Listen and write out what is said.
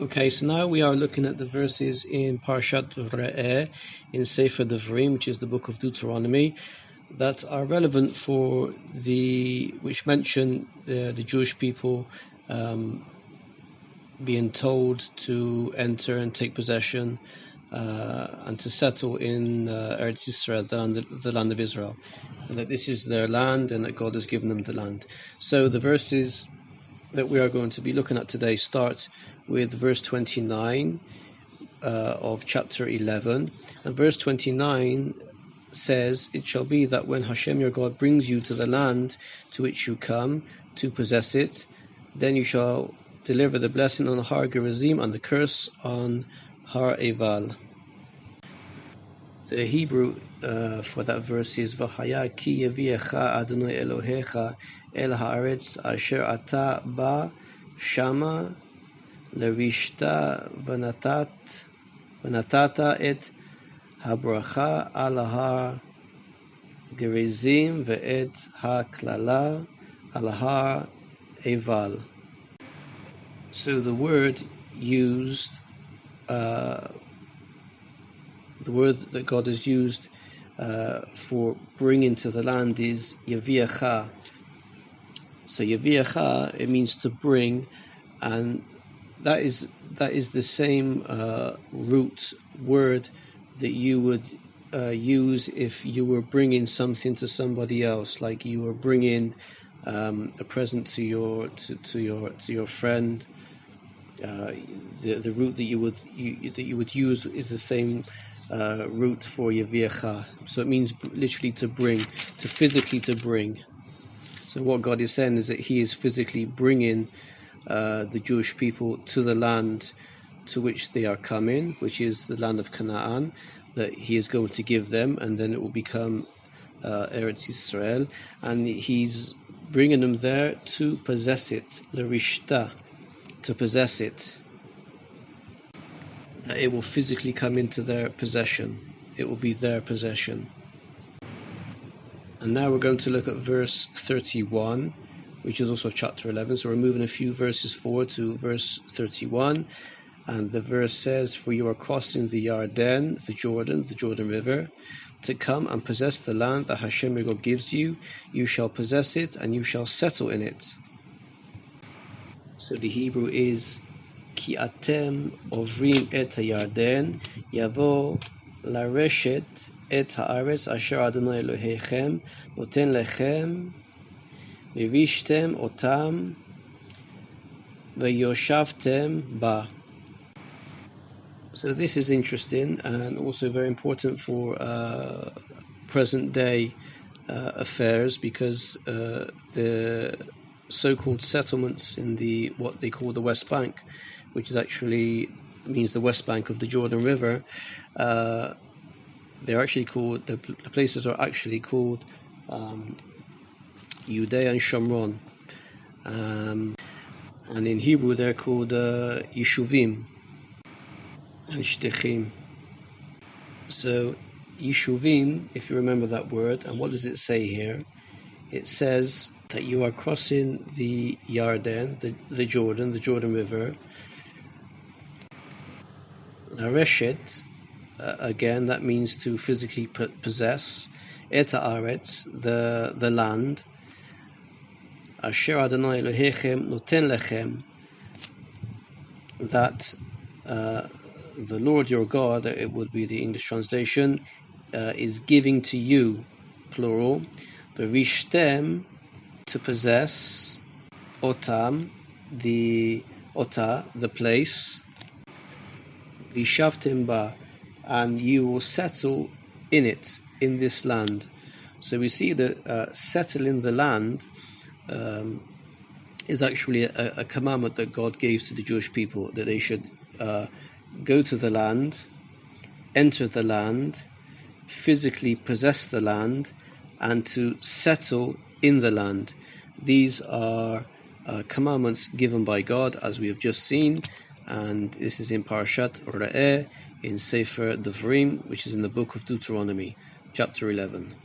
Okay, so now we are looking at the verses in Parashat in Sefer Devarim, which is the book of Deuteronomy, that are relevant for which mention the Jewish people being told to enter and take possession and to settle in Eretz Yisrael, the land of Israel, and that this is their land and that God has given them the land. So the verses that we are going to be looking at today start with verse 29 of chapter 11, and verse 29 says, "It shall be that when Hashem your God brings you to the land to which you come to possess it, then you shall deliver the blessing on Har Gerizim and the curse on Har Eval." The Hebrew for that verse is "V'chaya ki yaviecha Adonai Elohecha el haaretz asher ata ba shama lerishta v'natata et habracha al har gerizim ve'et haklala al har eval." So the word used, the word that God has used for bringing to the land is Yaviacha. So Yaviacha, it means to bring, and that is the same root word that you would use if you were bringing something to somebody else, like you were bringing a present to your friend. The root that you would use is the same root for Yaviacha. So it means literally to bring, physically to bring. So what God is saying is that He is physically bringing the Jewish people to the land to which they are coming, which is the land of Canaan, that He is going to give them, and then it will become Eretz Yisrael, and He's bringing them there to possess it, l'rishta, to possess it, that it will physically come into their possession. It will be their possession. And now we're going to look at verse 31, which is also chapter 11. So we're moving a few verses forward to verse 31. And the verse says, "For you are crossing the Yarden, the Jordan River, to come and possess the land that Hashem your God gives you. You shall possess it and you shall settle in it." So the Hebrew is "Ki atem ovrim et hayarden, yavo lareshet et haaretz asher Adonai Elohechem noten lechem, v'vishtem otam, v'yoshavtem ba." So this is interesting and also very important for present day affairs, because the so-called settlements in what they call the West Bank, which is actually means the West Bank of the Jordan River, they're actually called, the places are actually called Judea and Shomron, and in Hebrew they're called Yishuvim and Shtechim. So Yishuvim, if you remember that word, and what does it say here? It says that you are crossing the Yarden, the Jordan River. Lareshet, again, that means to physically possess. Et haaretz, the land. Asher Adonai Elohechem noten lechem, that the Lord your God, it would be the English translation, is giving to you, plural. V'rishtem, to possess. Otam, the place. V'shavtem ba, and you will settle in it, in this land. So we see that settling the land is actually a commandment that God gave to the Jewish people, that they should go to the land, enter the land, physically possess the land, and to settle in the land. These are commandments given by God, as we have just seen, and this is in Parashat in sefer Devarim, which is in the book of Deuteronomy, chapter 11.